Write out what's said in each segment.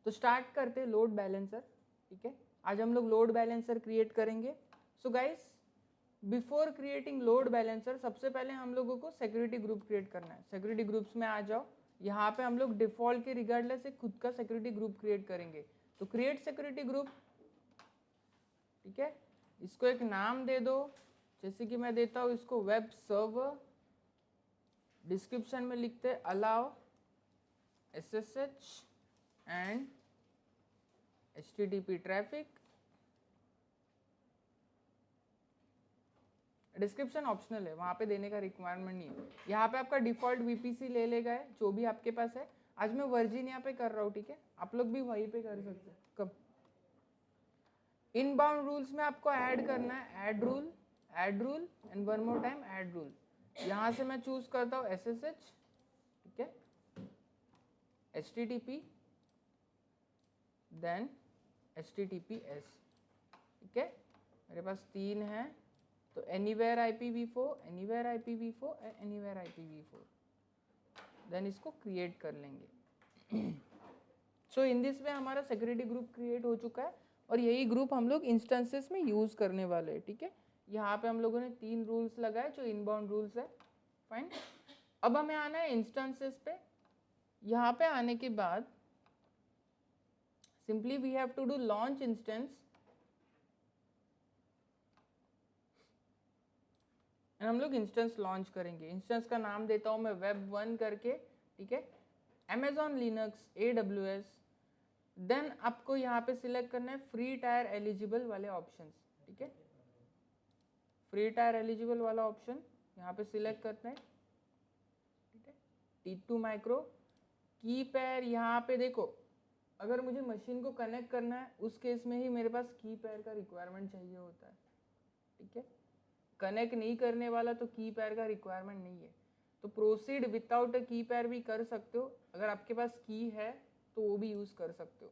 तो स्टार्ट करते हैं लोड बैलेंसर, ठीक है। आज हम लोग लोड बैलेंसर क्रिएट करेंगे। So guys, before creating load balancer सबसे पहले हम लोगों को सिक्योरिटी ग्रुप क्रिएट करना है। सिक्योरिटी ग्रुप्स में आ जाओ, यहाँ पे हम लोग डिफॉल्ट के रिगार्डलेस से खुद का सिक्योरिटी ग्रुप क्रिएट करेंगे। तो क्रिएट सिक्योरिटी ग्रुप, ठीक है, इसको एक नाम दे दो, जैसे कि मैं देता हूँ इसको वेब सर्वर। डिस्क्रिप्शन में लिखते हैं allow SSH and HTTP traffic. Description optional है, वहाँ पे देने का रिक्वायरमेंट नहीं है। यहाँ पे आपका डिफॉल्ट VPC ले लेगा जो भी आपके पास है। आज मैं वर्जीनिया पे कर रहा हूँ, ठीक है, आप लोग भी वहीं पे कर सकते हैं। कब इनबाउंड रूल्स में आपको ऐड करना है add rule and one more time add rule. यहाँ से मैं चूज करता हूँ SSH, ठीक है, HTTP देन HTTPS, ठीक है। मेरे पास 3 है, तो anywhere IPv4, anywhere IPv4, anywhere IPv4, then इसको क्रिएट कर लेंगे। सो इन दिस वे हमारा सिक्योरिटी ग्रुप क्रिएट हो चुका है और यही ग्रुप हम लोग इंस्टेंसेस में यूज करने वाले हैं, ठीक है। यहाँ पे हम लोगों ने 3 रूल्स लगाए जो इनबाउंड रूल्स है, फाइन। अब हमें आना है इंस्टेंसेस पे। यहाँ पे आने के बाद simply we have to do launch instance, हम लोग इंस्टेंस लॉन्च करेंगे। इंस्टेंस का नाम देता हूं मैं web1 करके, ठीक है, Amazon Linux AWS। देन आपको यहाँ पे सिलेक्ट करना है फ्री टायर एलिजिबल वाले ऑप्शंस, ठीक है, फ्री टायर एलिजिबल वाला ऑप्शन यहाँ पे सिलेक्ट करते हैं, ठीक है। T2 माइक्रो की पैर, यहाँ पे देखो, अगर मुझे मशीन को कनेक्ट करना है उस केस में ही मेरे पास की पैर का रिक्वायरमेंट चाहिए होता है, ठीक है। कनेक्ट नहीं करने वाला तो की पैर का रिक्वायरमेंट नहीं है, तो प्रोसीड विदाउट अ की पैर भी कर सकते हो। अगर आपके पास की है तो वो भी यूज कर सकते हो।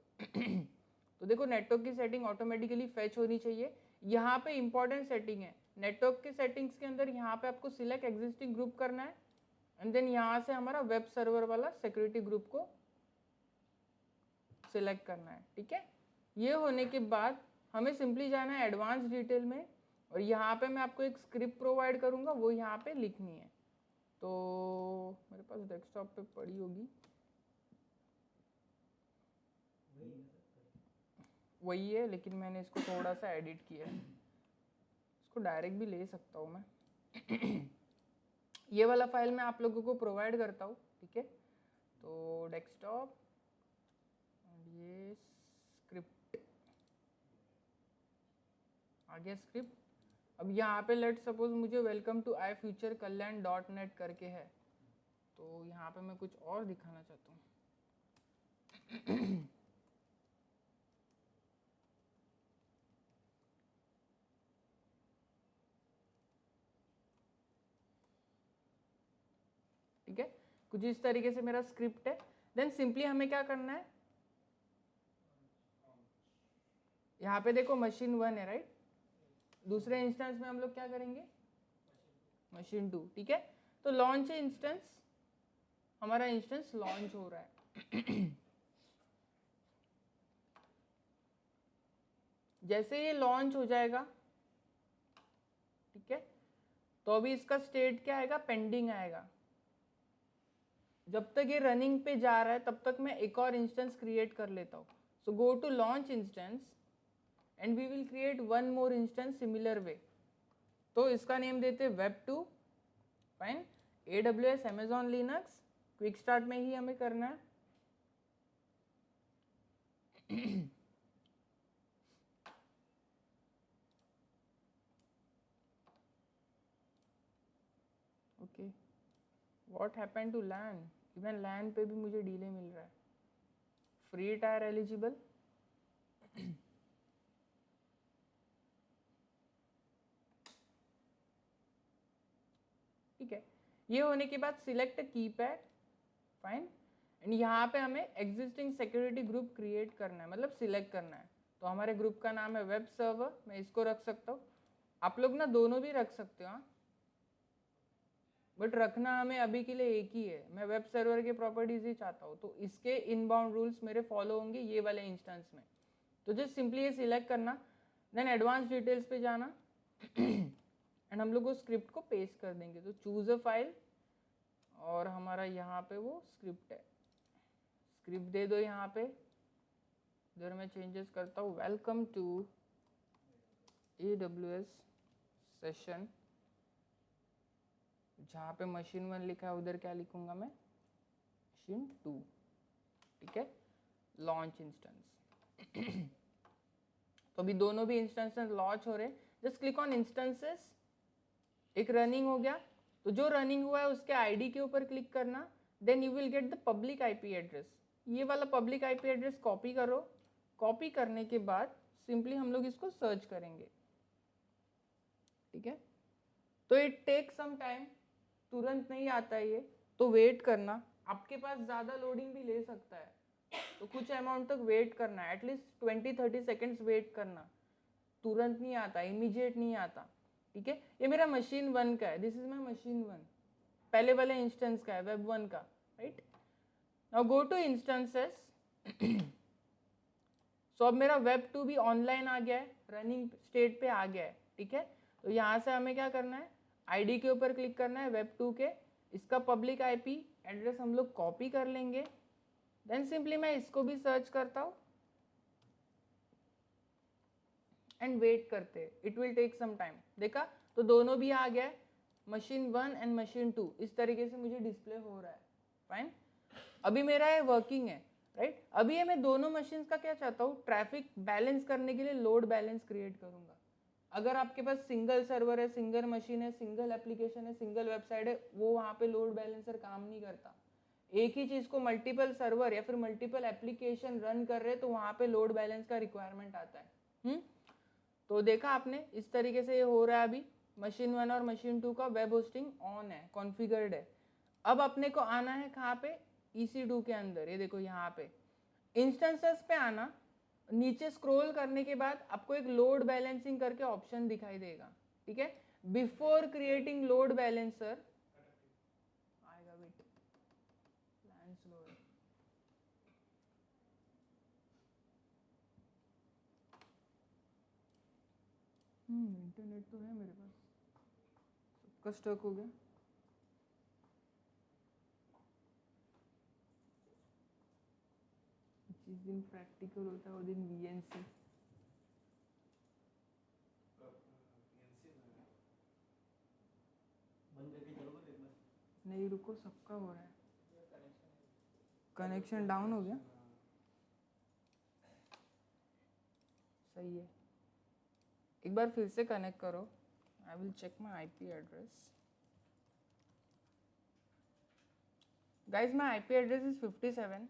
तो देखो नेटवर्क की सेटिंग ऑटोमेटिकली फेच होनी चाहिए। यहाँ पे इंपॉर्टेंट सेटिंग है नेटवर्क के सेटिंग्स के अंदर, यहाँ पे आपको सिलेक्ट एग्जिस्टिंग ग्रुप करना है एंड देन यहाँ से हमारा वेब सर्वर वाला सिक्योरिटी ग्रुप को सिलेक्ट करना है, ठीक है। ये होने के बाद हमें सिंपली जाना है एडवांस डिटेल में और यहाँ पे मैं आपको एक स्क्रिप्ट प्रोवाइड करूँगा, वो यहाँ पे लिखनी है। तो मेरे पास डेस्कटॉप पे पड़ी होगी, वही है, लेकिन मैंने इसको थोड़ा सा एडिट किया है। इसको डायरेक्ट भी ले सकता हूँ मैं। ये वाला फाइल मैं आप लोगों को प्रोवाइड करता हूँ, ठीक है। तो डेस्कटॉप, ये स्क्रिप्ट आ गया स्क्रिप्ट। अब यहाँ पे लेट सपोज मुझे welcome to I future Kalyan .net करके है, तो यहाँ पे मैं कुछ और दिखाना चाहता हूँ। ठीक है, कुछ इस तरीके से मेरा स्क्रिप्ट है। देन सिंपली हमें क्या करना है, यहाँ पे देखो मशीन 1 है, राइट। दूसरे इंस्टेंस में हम लोग क्या करेंगे, मशीन 2, ठीक है। तो लॉन्च इंस्टेंस, हमारा इंस्टेंस लॉन्च हो रहा है। जैसे ये लॉन्च हो जाएगा, ठीक है, तो अभी इसका स्टेट क्या आएगा, पेंडिंग आएगा। जब तक ये रनिंग पे जा रहा है तब तक मैं एक और इंस्टेंस क्रिएट कर लेता हूँ। So go to launch instance and we will create one more instance similar way. तो इसका नेम देते हैं web2, fine. AWS Amazon Linux quick start में ही हमें करना है। Okay, what happen to LAN, even LAN पे भी मुझे डिले मिल रहा है। फ्री टायर एलिजिबल, ठीक है। ये होने के बाद सिलेक्ट कीपैड, फाइन, एंड यहाँ पे हमें एग्जिस्टिंग सिक्योरिटी ग्रुप क्रिएट करना है, मतलब सिलेक्ट करना है। तो हमारे ग्रुप का नाम है वेब सर्वर, मैं इसको रख सकता हूँ, आप लोग ना दोनों भी रख सकते हो। हाँ, बट रखना हमें अभी के लिए एक ही है, मैं वेब सर्वर के प्रॉपर्टीज ही चाहता हूँ, तो इसके इनबाउंड रूल्स मेरे फॉलो होंगे ये वाले इंस्टेंस में। तो जस्ट सिंपली ये सिलेक्ट करना, देन एडवांस डिटेल्स पे जाना एंड हम लोग वो स्क्रिप्ट को पेस्ट कर देंगे। तो चूज अ फाइल और हमारा यहाँ पे वो स्क्रिप्ट है, स्क्रिप्ट दे दो यहाँ पे। इधर मैं चेंजेस करता हूँ, वेलकम टू AWS सेशन, जहाँ पे मशीन 1 लिखा है उधर क्या लिखूंगा मैं, मशीन 2, ठीक है, लॉन्च इंस्टेंस। तो अभी दोनों भी इंस्टेंसेस लॉन्च हो रहे हैं, जस्ट क्लिक ऑन इंस्टेंसेस, एक रनिंग हो गया, तो जो रनिंग हुआ है उसके आईडी के ऊपर क्लिक करना, then you will get the public IP address. ये वाला पब्लिक आईपी एड्रेस कॉपी करो, कॉपी करने के बाद सिंपली हम लोग इसको सर्च करेंगे, ठीक है। तो इट टेक सम टाइम, तुरंत नहीं आता है ये, तो वेट करना, आपके पास ज़्यादा लोडिंग भी ले सकता है, तो कुछ अमाउंट तक वेट करना है, एटलीस्ट 20-30 सेकेंड्स वेट करना, तुरंत नहीं आता, इमीडिएट नहीं आता, ठीक है। ये मेरा मशीन 1 का है, दिस इज माई मशीन 1, पहले वाले इंस्टेंस का है, वेब 1 का, right. Now go to instances. So अब मेरा वेब 2 भी ऑनलाइन आ गया है, रनिंग स्टेट पे आ गया है, ठीक है। तो यहाँ से हमें क्या करना है, आईडी के ऊपर क्लिक करना है वेब 2 के, इसका पब्लिक आईपी एड्रेस हम लोग कॉपी कर लेंगे, देन सिंपली मैं इसको भी सर्च करता हूँ एंड वेट करते, it will take some time. देखा, तो दोनों भी आ गया है, मशीन 1 एंड मशीन 2, इस तरीके से मुझे डिस्प्ले हो रहा है, फाइन। अभी मेरा ये वर्किंग है, राइट। अभी ये मैं दोनों मशीन्स का क्या चाहता हूँ, ट्रैफिक बैलेंस करने के लिए लोड बैलेंस क्रिएट करूँगा। अगर आपके पास सिंगल सर्वर है, सिंगल मशीन है, सिंगल एप्लीकेशन है, सिंगल वेबसाइट है, वो वहाँ पे लोड बैलेंसर काम नहीं करता। एक ही चीज़ को मल्टीपल सर्वर या फिर मल्टीपल एप्लीकेशन रन कर रहे तो वहाँ पे लोड बैलेंस का रिक्वायरमेंट आता है। तो देखा आपने, इस तरीके से ये हो रहा है। अभी मशीन 1 और मशीन 2 का वेब होस्टिंग ऑन है, कॉन्फ़िगर्ड है। अब अपने को आना है कहाँ पे, EC2 के अंदर, ये देखो यहाँ पे इंस्टेंसेस पे आना, नीचे स्क्रॉल करने के बाद आपको एक लोड बैलेंसिंग करके ऑप्शन दिखाई देगा, ठीक है। बिफोर क्रिएटिंग लोड बैलेंसर आएगा, वेट, प्लान स्लो है, इंटरनेट तो है मेरे पास, सबका स्टक हो गया। जिस दिन प्रैक्टिकल होता है वो दिन VNC, नहीं रुको, सबका हो रहा है, कनेक्शन डाउन हो गया, सही है। एक बार फिर से कनेक्ट करो, I will check my IP address. Guys my IP address is 57,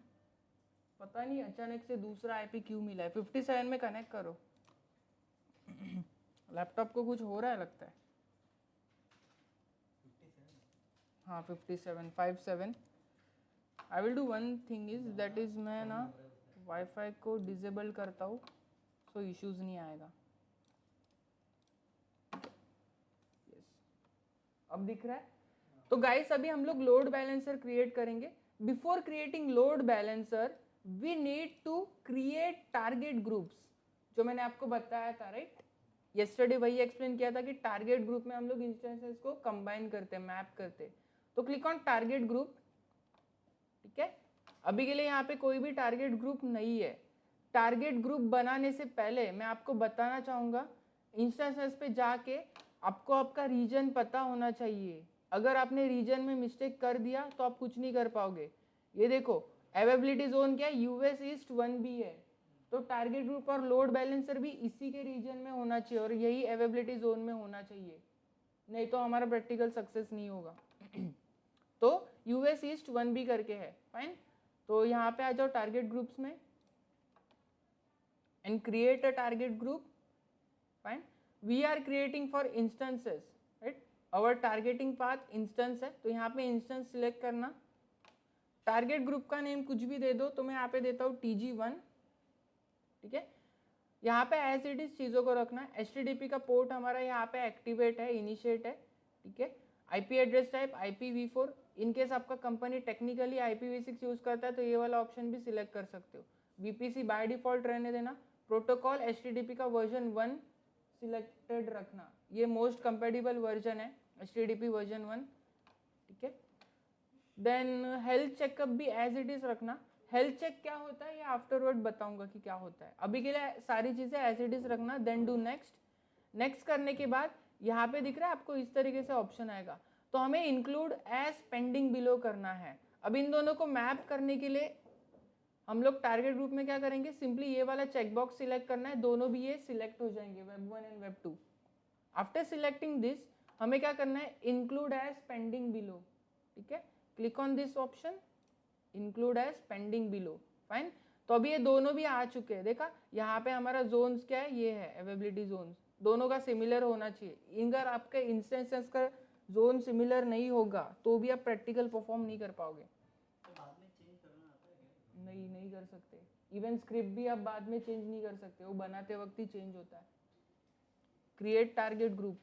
पता नहीं अचानक से दूसरा IP क्यों मिला है। 57 में कनेक्ट करो। लैपटॉप को कुछ हो रहा है लगता है। हाँ 57 I will do one thing is that is, मैं ना वाईफाई को डिसेबल करता हूँ तो इश्यूज नहीं आएगा। यस, अब दिख रहा है। तो गाइस अभी हम लोग लोड बैलेंसर क्रिएट करेंगे। Before creating load balancer we need to create target groups, जो मैंने आपको बताया था, राइट। येस्टरडे वही एक्सप्लेन किया था कि टारगेट ग्रुप में हम लोग इंस्टेंसेस को कंबाइन करते हैं, मैप करते हैं। तो क्लिक ऑन टारगेट ग्रुप, ठीक है। अभी के लिए यहाँ पे कोई भी टारगेट ग्रुप नहीं है। टारगेट ग्रुप बनाने से पहले मैं आपको बताना चाहूँगा, इंस्टेंसेस पे जाके आपको आपका रीजन पता होना चाहिए। अगर आपने रीजन में मिस्टेक कर दिया तो आप कुछ नहीं कर पाओगे। ये देखो अवेलेबिलिटी जोन क्या है, US ईस्ट 1B है, तो टारगेट ग्रुप और लोड बैलेंसर भी इसी के रीजन में होना चाहिए और यही अवेलेबिलिटी जोन में होना चाहिए, नहीं तो हमारा प्रैक्टिकल सक्सेस नहीं होगा। तो US ईस्ट 1B करके है, फाइन। तो यहाँ पे आ जाओ टारगेट ग्रुप्स में and create a target group, fine. We are creating for instances, right. Our targeting path instance है, तो यहाँ पे इंस्टेंस सिलेक्ट करना। टारगेट ग्रुप का नेम कुछ भी दे दो, तो मैं यहाँ पे देता हूँ TG1, ठीक है। यहाँ पे एज इट इज चीज़ों को रखना है। HTTP का पोर्ट हमारा यहाँ पे एक्टिवेट है, इनिशिएट है, ठीक है। IP address type IPv4, in case आपका कंपनी टेक्निकली IPv6 यूज करता है तो ये वाला ऑप्शन भी सिलेक्ट कर सकते हो। VPC बाय डिफॉल्ट रहने देना। प्रोटोकॉल HTTP का वर्जन 1 सिलेक्टेड रखना, ये मोस्ट कंपेटिबल वर्जन है HTTP वर्जन 1, ठीक है। देन हेल्थ चेकअप भी एज इट इज रखना। हेल्थ चेक क्या होता है ये आफ्टरवर्ड बताऊंगा कि क्या होता है, अभी के लिए सारी चीजें एज इट इज रखना। Then do next. नेक्स्ट करने के बाद यहाँ पे दिख रहा है आपको इस तरीके से ऑप्शन आएगा, तो हमें इंक्लूड एज पेंडिंग बिलो करना है। अब इन दोनों को मैप करने के लिए हम लोग टारगेट ग्रुप में क्या करेंगे, सिंपली ये वाला चेकबॉक्स सिलेक्ट करना है, दोनों भी ये सिलेक्ट हो जाएंगे Web1 and Web2। After selecting this हमें क्या करना है, इंक्लूड एज पेंडिंग बिलो, ठीक है। Click on this option, include as pending below, fine. तो अभी ये दोनों भी आ चुके हैं, देखा यहाँ पे हमारा जोन्स क्या है, ये है अवेलेबिलिटी जोन्स, दोनों का सिमिलर होना चाहिए। अगर आपके इंस्टेंसेस का जोन सिमिलर नहीं होगा तो भी आप प्रैक्टिकल परफॉर्म नहीं कर पाओगे। नहीं कर सकते, इवन स्क्रिप्ट भी आप बाद में चेंज नहीं कर सकते, वो बनाते वक्त ही चेंज होता है। क्रिएट टारगेट ग्रुप,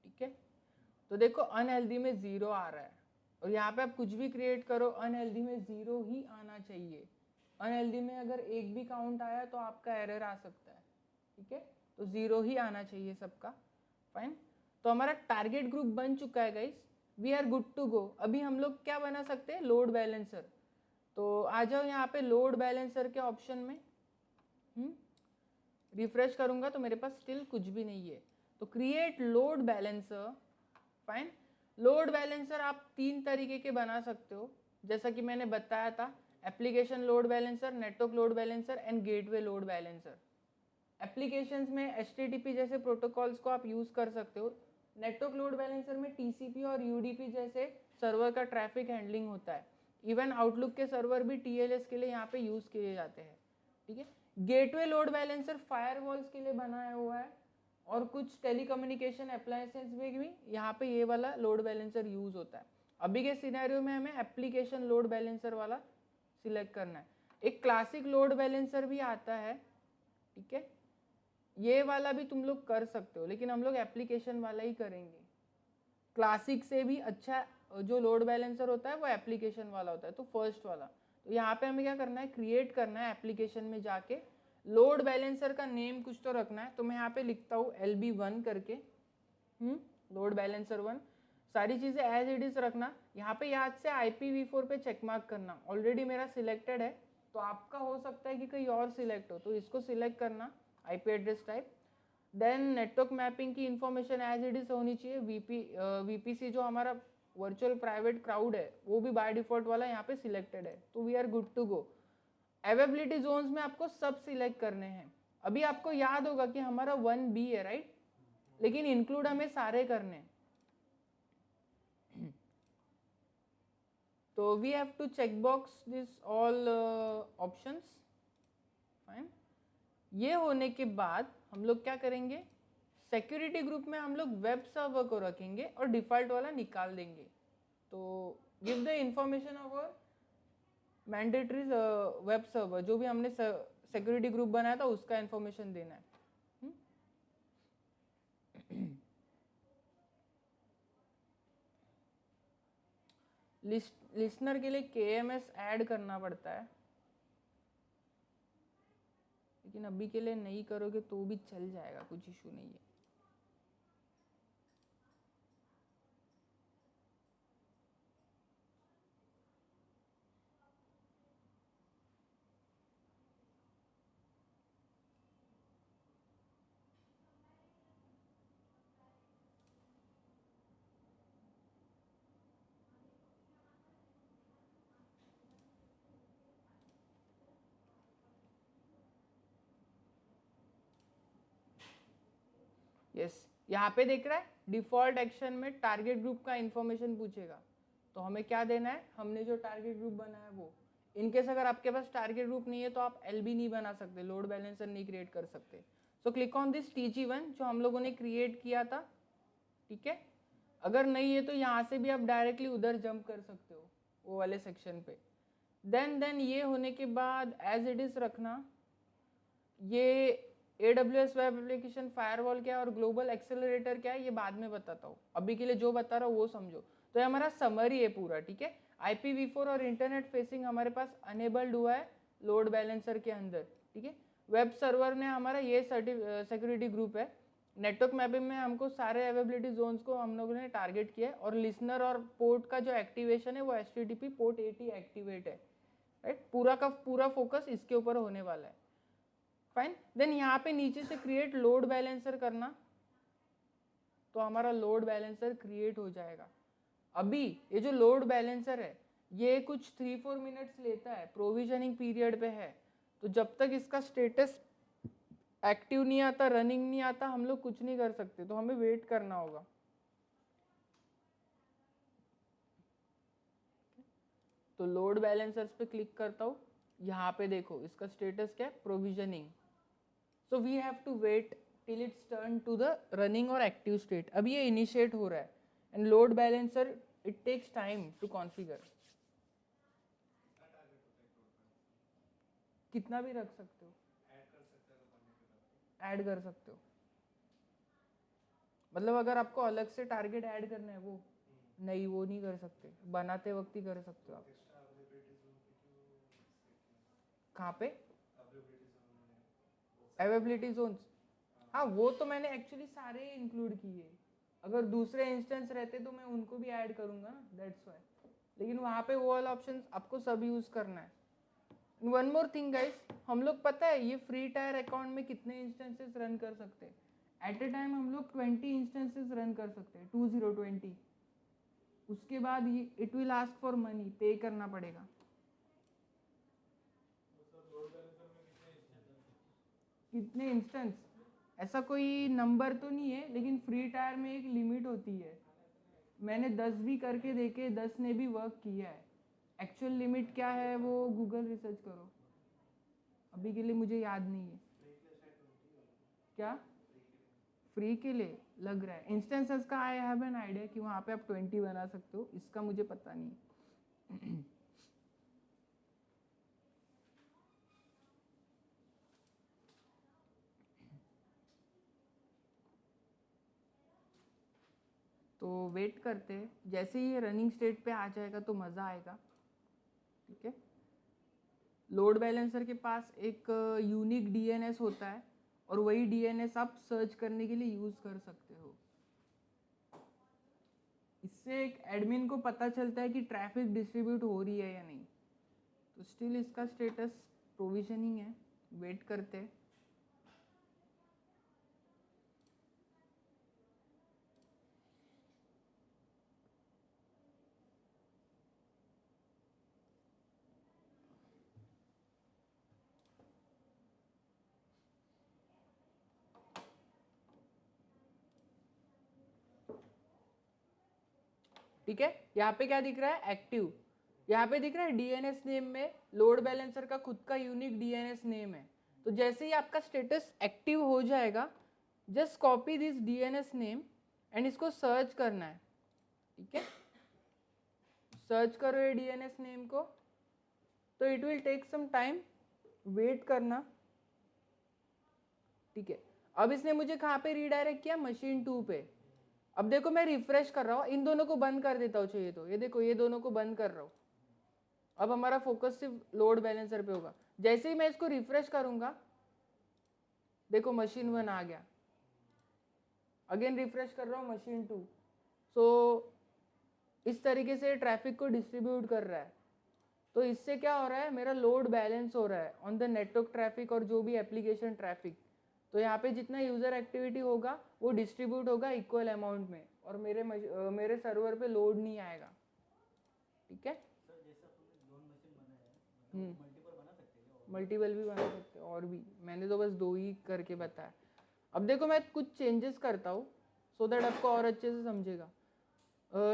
ठीक है। तो देखो अनहेल्दी में 0 आ रहा है, और यहाँ पे आप कुछ भी क्रिएट करो अनहेल्दी में 0 ही आना चाहिए। अनहेल्दी में अगर एक भी काउंट आया तो आपका एरर आ सकता है, ठीक है। तो 0 ही आना चाहिए सबका, फाइन। तो हमारा टारगेट ग्रुप बन चुका है guys, we are good to go. अभी हम लोग क्या बना सकते हैं, लोड बैलेंसर। तो आ जाओ यहाँ पे लोड बैलेंसर के ऑप्शन में, रिफ्रेश करूंगा तो मेरे पास स्टिल कुछ भी नहीं है। तो create load balancer, fine. Load balancer आप 3 तरीके के बना सकते हो, जैसा कि मैंने बताया था, application load balancer, network load balancer and gateway load balancer. Applications में HTTP जैसे प्रोटोकॉल्स को आप यूज कर सकते हो। नेटवर्क लोड बैलेंसर में TCP और UDP जैसे सर्वर का ट्रैफिक हैंडलिंग होता है। इवन आउटलुक के सर्वर भी TLS के लिए यहाँ पे यूज किए जाते हैं, ठीक है। गेटवे लोड बैलेंसर फायरवॉल्स के लिए बनाया हुआ है, और कुछ टेलीकम्युनिकेशन अप्लायंसेस में भी यहाँ पे ये वाला लोड बैलेंसर यूज होता है। अभी के सिनेरियो में हमें एप्लीकेशन लोड बैलेंसर वाला सिलेक्ट करना है। एक क्लासिक लोड बैलेंसर भी आता है, ठीक है, ये वाला भी तुम लोग कर सकते हो, लेकिन हम लोग एप्लीकेशन वाला ही करेंगे। क्लासिक से भी अच्छा जो लोड बैलेंसर होता है वो एप्लीकेशन वाला होता है, तो फर्स्ट वाला। तो यहाँ पे हमें क्या करना है, क्रिएट करना है एप्लीकेशन में जाके, लोड बैलेंसर का नेम कुछ तो रखना है। तो मैं यहाँ पे लिखता हूँ LB1 करके, लोड बैलेंसर 1। सारी चीज़ें एज इट इज रखना। यहाँ पे याद से IPv4 पे चेक मार्क करना, ऑलरेडी मेरा सिलेक्टेड है, तो आपका हो सकता है कि कहीं और सिलेक्ट हो, तो इसको सिलेक्ट करना, IP address type. Then network mapping की इंफॉर्मेशन एज इट इज होनी चाहिए। VPC जो हमारा वर्चुअल प्राइवेट क्राउड है वो भी बाय डिफॉल्ट वाला यहाँ पे सिलेक्टेड है, तो we are good to go. Availability zones में आपको सब सिलेक्ट करने हैं। अभी आपको याद होगा कि हमारा 1B है, राइट, लेकिन इंक्लूड हमें सारे करने हैं। तो we have to check box this all options, fine. ये होने के बाद हम लोग क्या करेंगे, सिक्योरिटी ग्रुप में हम लोग वेब सर्वर को रखेंगे और डिफॉल्ट वाला निकाल देंगे। तो give the information of mandatory web server, जो भी हमने सिक्योरिटी ग्रुप बनाया था उसका इंफॉर्मेशन देना है। लिस्नर के लिए KMS ऐड करना पड़ता है, लेकिन अभी के लिए नहीं करोगे तो भी चल जाएगा, कुछ इशू नहीं है। यस, यहाँ पे देख रहा है डिफॉल्ट एक्शन में टारगेट ग्रुप का इंफॉर्मेशन पूछेगा, तो हमें क्या देना है, हमने जो टारगेट ग्रुप बनाया है वो। इनकेस अगर आपके पास टारगेट ग्रुप नहीं है तो आप LB नहीं बना सकते, लोड बैलेंसर नहीं क्रिएट कर सकते। So click on this TG1 जो हम लोगों ने क्रिएट किया था, ठीक है। अगर नहीं है तो यहाँ से भी आप डायरेक्टली उधर जंप कर सकते हो वो वाले सेक्शन पे। देन ये होने के बाद एज इट इज रखना, ये AWS वेब एप्लीकेशन फायरवॉल क्या है और ग्लोबल एक्सेलरेटर क्या है ये बाद में बताता हूँ, अभी के लिए जो बता रहा हूँ वो समझो। तो ये हमारा समरी है पूरा, ठीक है। IPv4 और इंटरनेट फेसिंग हमारे पास अनेबल्ड हुआ है लोड बैलेंसर के अंदर, ठीक है। वेब सर्वर ने हमारा ये सिक्योरिटी ग्रुप है। नेटवर्क मैपिंग में हमको सारे अवेलेबिलिटी जोन्स को हम लोगों ने टारगेट किया है, और लिसनर और पोर्ट का जो एक्टिवेशन है वो HTTP पोर्ट 80 एक्टिवेट है, राइट। पूरा का पूरा फोकस इसके ऊपर होने वाला है, फाइन। देन यहाँ पे नीचे से क्रिएट लोड बैलेंसर करना, तो हमारा लोड बैलेंसर क्रिएट हो जाएगा। अभी ये जो लोड बैलेंसर है ये कुछ 3-4 मिनट्स लेता है, प्रोविजनिंग पीरियड पे है। तो जब तक इसका स्टेटस एक्टिव नहीं आता, रनिंग नहीं आता, हम लोग कुछ नहीं कर सकते, तो हमें वेट करना होगा। तो लोड बैलेंसर्स पे क्लिक करता हूँ, यहाँ पे देखो इसका स्टेटस क्या है, provisioning. So we have to wait till it's turn to the running और एक्टिव स्टेट। अभी ये इनिशिएट हो रहा है, and load balancer it takes time to configure. कितना भी रख सकते हो, ऐड कर सकते हो। मतलब अगर आपको अलग से टारगेट ऐड करना है वो नहीं, वो नहीं कर सकते, बनाते वक्त ही कर सकते हो आप। कहाँ पे अवेलेबिलिटी जोन्स? हाँ वो तो मैंने एक्चुअली सारे इंक्लूड किए। अगर दूसरे इंस्टेंस रहते तो मैं उनको भी ऐड करूंगा ना, दैट्स वाई। लेकिन वहाँ पे वो वाला ऑप्शन आपको सब यूज़ करना है। वन मोर थिंग गाइस, हम लोग पता है ये फ्री टायर अकाउंट में कितने इंस्टेंसेस रन कर सकते हैं? एट ए टाइम हम लोग 20 इंस्टेंसेस रन कर सकते हैं, 2020। उसके बाद it will ask for money, पे करना पड़ेगा। कितने इंस्टेंस, ऐसा कोई नंबर तो नहीं है, लेकिन फ्री टायर में एक लिमिट होती है। मैंने 10 भी करके देखे, 10 ने भी वर्क किया है। एक्चुअल लिमिट क्या है वो गूगल रिसर्च करो, अभी के लिए मुझे याद नहीं है। क्या फ्री के लिए लग रहा है इंस्टेंसेस का, आई हैव एन आइडिया कि वहाँ पे आप 20 बना सकते हो, इसका मुझे पता नहीं। तो वेट करते हैं, जैसे ही ये रनिंग स्टेट पे आ जाएगा तो मज़ा आएगा, ठीक है। लोड बैलेंसर के पास एक यूनिक DNS होता है, और वही DNS आप सर्च करने के लिए यूज़ कर सकते हो। इससे एक एडमिन को पता चलता है कि ट्रैफिक डिस्ट्रीब्यूट हो रही है या नहीं। तो स्टिल इसका स्टेटस प्रोविजनिंग है, वेट करते हैं। ठीक है, यहाँ पे क्या दिख रहा है, एक्टिव। यहाँ पे दिख रहा है DNS नेम में लोड बैलेंसर का खुद का यूनिक DNS नेम है। तो जैसे ही आपका स्टेटस एक्टिव हो जाएगा, just copy this DNS name and इसको सर्च करना है, ठीक है। सर्च करो ये DNS नेम को, तो it will take some time, wait करना, ठीक है। अब इसने मुझे कहाँ पे रीडायरेक्ट किया, मशीन 2 पे। अब देखो मैं रिफ्रेश कर रहा हूँ, इन दोनों को बंद कर देता हूँ चाहिए तो, ये देखो ये दोनों को बंद कर रहा हूँ। अब हमारा फोकस सिर्फ लोड बैलेंसर पे होगा। जैसे ही मैं इसको रिफ्रेश करूंगा, देखो मशीन 1 आ गया। अगेन रिफ्रेश कर रहा हूँ, मशीन 2। सो इस तरीके से ट्रैफिक को डिस्ट्रीब्यूट कर रहा है। तो इससे क्या हो रहा है, मेरा लोड बैलेंस हो रहा है ऑन द नेटवर्क ट्रैफिक और जो भी एप्लीकेशन ट्रैफिक। तो यहाँ पे जितना यूज़र एक्टिविटी होगा वो डिस्ट्रीब्यूट होगा इक्वल अमाउंट में, और मेरे सर्वर पे लोड नहीं आएगा, ठीक है। मल्टीपल भी बना सकते हैं, और भी, मैंने तो बस 2 ही करके बताया। अब देखो मैं कुछ चेंजेस करता हूँ सो दैट आपको और अच्छे से समझेगा।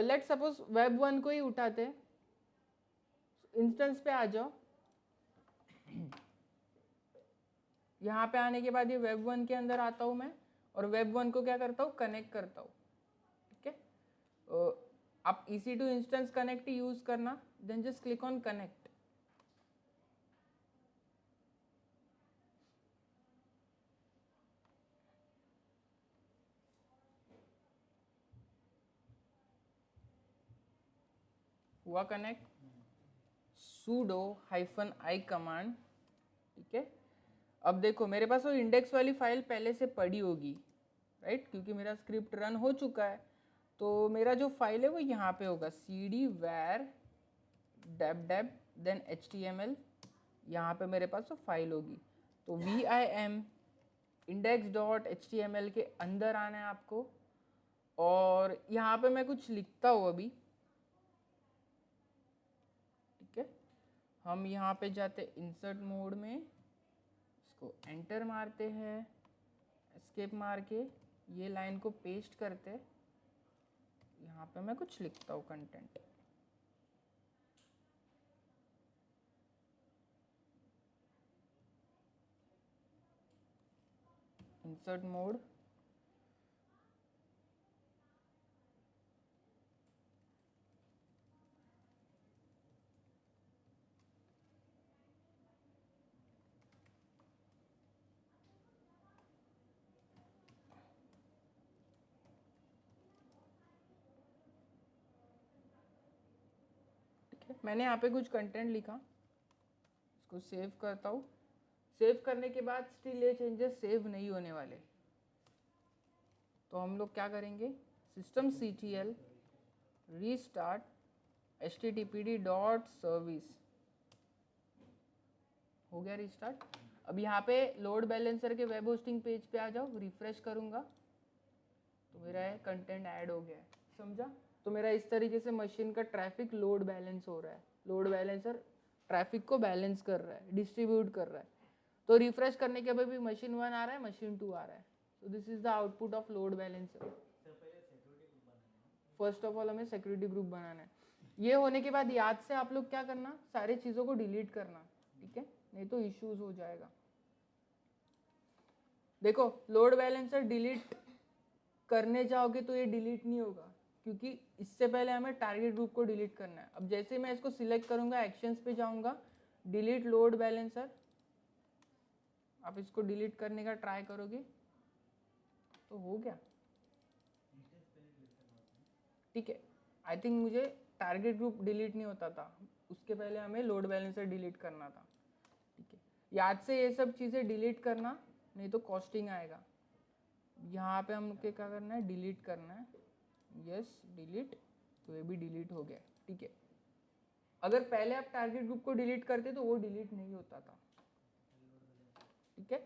लेट सपोज वेब 1 को ही उठाते हैं, इंस्टेंस पे आ जाओ। यहाँ पे आने के बाद ये वेब 1 के अंदर आता हूँ मैं, और वेब 1 को क्या करता हूँ, कनेक्ट करता हूँ, ठीक है। आप EC2 इंस्टेंस कनेक्ट यूज करना, then just click on connect. हुआ कनेक्ट, sudo -i कमांड, ठीक है। अब देखो मेरे पास वो इंडेक्स वाली फाइल पहले से पड़ी होगी, राइट, क्योंकि मेरा स्क्रिप्ट रन हो चुका है। तो मेरा जो फाइल है वो यहाँ पे होगा cd var deb then html, यहाँ पे मेरे पास वो फाइल होगी। तो vim index.html के अंदर आना है आपको, और यहाँ पे मैं कुछ लिखता हूँ अभी, ठीक है। हम यहाँ पे जाते इंसर्ट मोड में, इसको एंटर मारते हैं, एस्केप मार के ये लाइन को पेस्ट करते, यहाँ पे मैं कुछ लिखता हूँ कंटेंट, इंसर्ट मोड, ठीक है। मैंने यहाँ पे कुछ कंटेंट लिखा, इसको सेव करता हूँ। सेव करने के बाद स्टिल ये चेंजेस सेव नहीं होने वाले, तो हम लोग क्या करेंगे, systemctl रीस्टार्ट httpd.service, हो गया रीस्टार्ट। अब यहाँ पे लोड बैलेंसर के वेब होस्टिंग पेज पे आ जाओ, रिफ्रेश करूँगा तो मेरा कंटेंट ऐड हो गया है, समझा। तो मेरा इस तरीके से मशीन का ट्रैफिक लोड बैलेंस हो रहा है, लोड बैलेंसर ट्रैफिक को बैलेंस कर रहा है, डिस्ट्रीब्यूट कर रहा है। तो रिफ्रेश करने के बाद भी मशीन 1 आ रहा है, मशीन 2 आ रहा है। So this is the output of load balancer. First of all हमें सिक्योरिटी ग्रुप बनाना है। ये होने के बाद याद से आप लोग क्या करना, सारी चीज़ों को डिलीट करना, ठीक है, नहीं तो इश्यूज हो जाएगा। देखो लोड बैलेंसर डिलीट करने जाओगे तो ये डिलीट नहीं होगा, क्योंकि इससे पहले हमें टारगेट ग्रुप को डिलीट करना है। अब जैसे मैं इसको सिलेक्ट करूंगा, एक्शंस पे जाऊंगा, डिलीट लोड बैलेंसर, आप इसको डिलीट करने का ट्राई करोगे तो हो गया, ठीक है। आई थिंक मुझे टारगेट ग्रुप डिलीट नहीं होता था, उसके पहले हमें लोड बैलेंसर डिलीट करना था, ठीक है। याद से ये सब चीज़ें डिलीट करना, नहीं तो कॉस्टिंग आएगा। यहाँ पे हम क्या करना है, डिलीट करना है, यस डिलीट, तो ये भी डिलीट हो गया, ठीक है। अगर पहले आप टारगेट ग्रुप को डिलीट करते तो वो डिलीट नहीं होता था, ठीक है।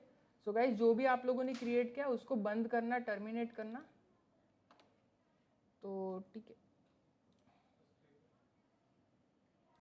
सो गाइस जो भी आप लोगों ने क्रिएट किया उसको बंद करना, टर्मिनेट करना, तो ठीक है।